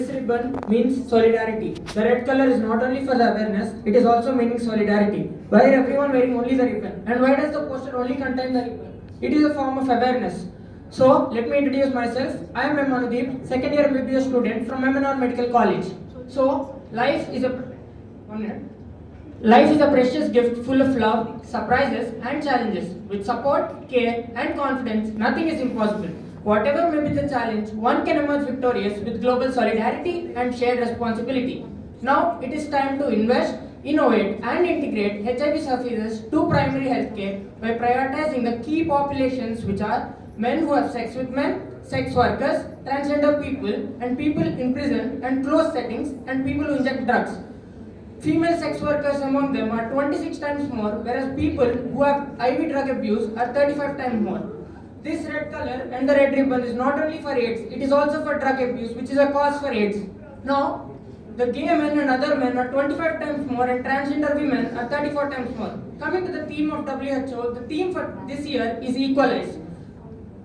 This ribbon means solidarity. The red color is not only for the awareness, it is also meaning solidarity. Why are everyone wearing only the ribbon? And why does the poster only contain the ribbon? It is a form of awareness. So, let me introduce myself. I am M.Anudeep, second year MBBS student from M.NR Medical College. So, life is a precious gift full of love, surprises and challenges. With support, care and confidence, nothing is impossible. Whatever may be the challenge, one can emerge victorious with global solidarity and shared responsibility. Now it is time to invest, innovate and integrate HIV services to primary healthcare by prioritizing the key populations, which are men who have sex with men, sex workers, transgender people and people in prison and closed settings, and people who inject drugs. Female sex workers among them are 26 times more, whereas people who have IV drug abuse are 35 times more. This red color and the red ribbon is not only for AIDS, it is also for drug abuse, which is a cause for AIDS. Now, the gay men and other men are 25 times more and transgender women are 34 times more. Coming to the theme of WHO, the theme for this year is equalize.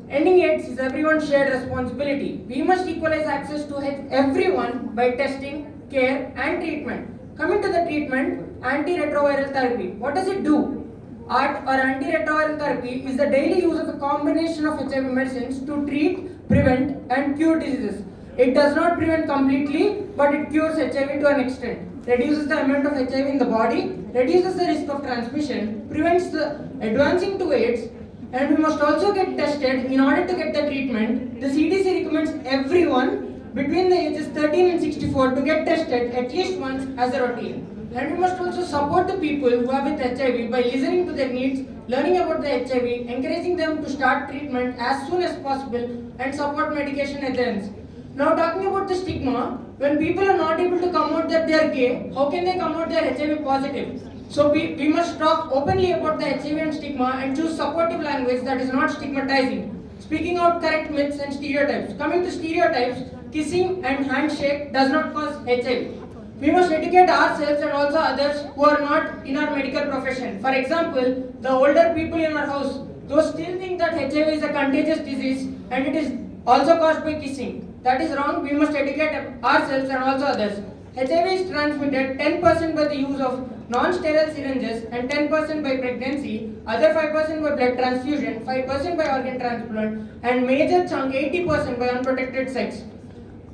Ending AIDS is everyone's shared responsibility. We must equalize access to everyone by testing, care and treatment. Coming to the treatment, antiretroviral therapy. What does it do? ART or antiretroviral therapy is the daily use of a combination of HIV medicines to treat, prevent and cure diseases. It does not prevent completely, but it cures HIV to an extent. Reduces the amount of HIV in the body, reduces the risk of transmission, prevents the advancing to AIDS, and we must also get tested in order to get the treatment. The CDC recommends everyone between the ages 13 and 64 to get tested at least once as a routine. And we must also support the people who are with HIV by listening to their needs, learning about the HIV, encouraging them to start treatment as soon as possible, and support medication adherence. Now, talking about the stigma, when people are not able to come out that they are gay, how can they come out they are HIV positive? So we must talk openly about the HIV and stigma and choose supportive language that is not stigmatizing. Speaking out correct myths and stereotypes. Coming to stereotypes, kissing and handshake does not cause HIV. We must educate ourselves and also others who are not in our medical profession. For example, the older people in our house, those still think that HIV is a contagious disease and it is also caused by kissing. That is wrong. We must educate ourselves and also others. HIV is transmitted 10% by the use of non-sterile syringes and 10% by pregnancy, other 5% by blood transfusion, 5% by organ transplant, and major chunk 80% by unprotected sex.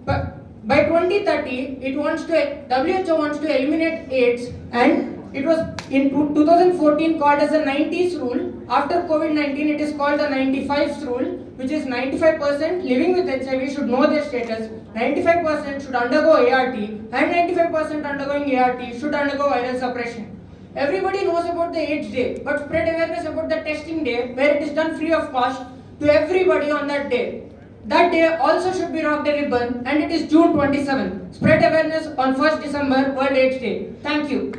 But by 2030, WHO wants to eliminate AIDS, and it was in 2014 called as the 90s rule. After COVID-19, it is called the 95s rule, which is 95% living with HIV should know their status, 95% should undergo ART, and 95% undergoing ART should undergo viral suppression. Everybody knows about the AIDS day, but spread awareness about the testing day, where it is done free of cost to everybody on that day. That day also should be rocked a ribbon, and it is June 27. Spread awareness on 1st December, World AIDS Day. Thank you.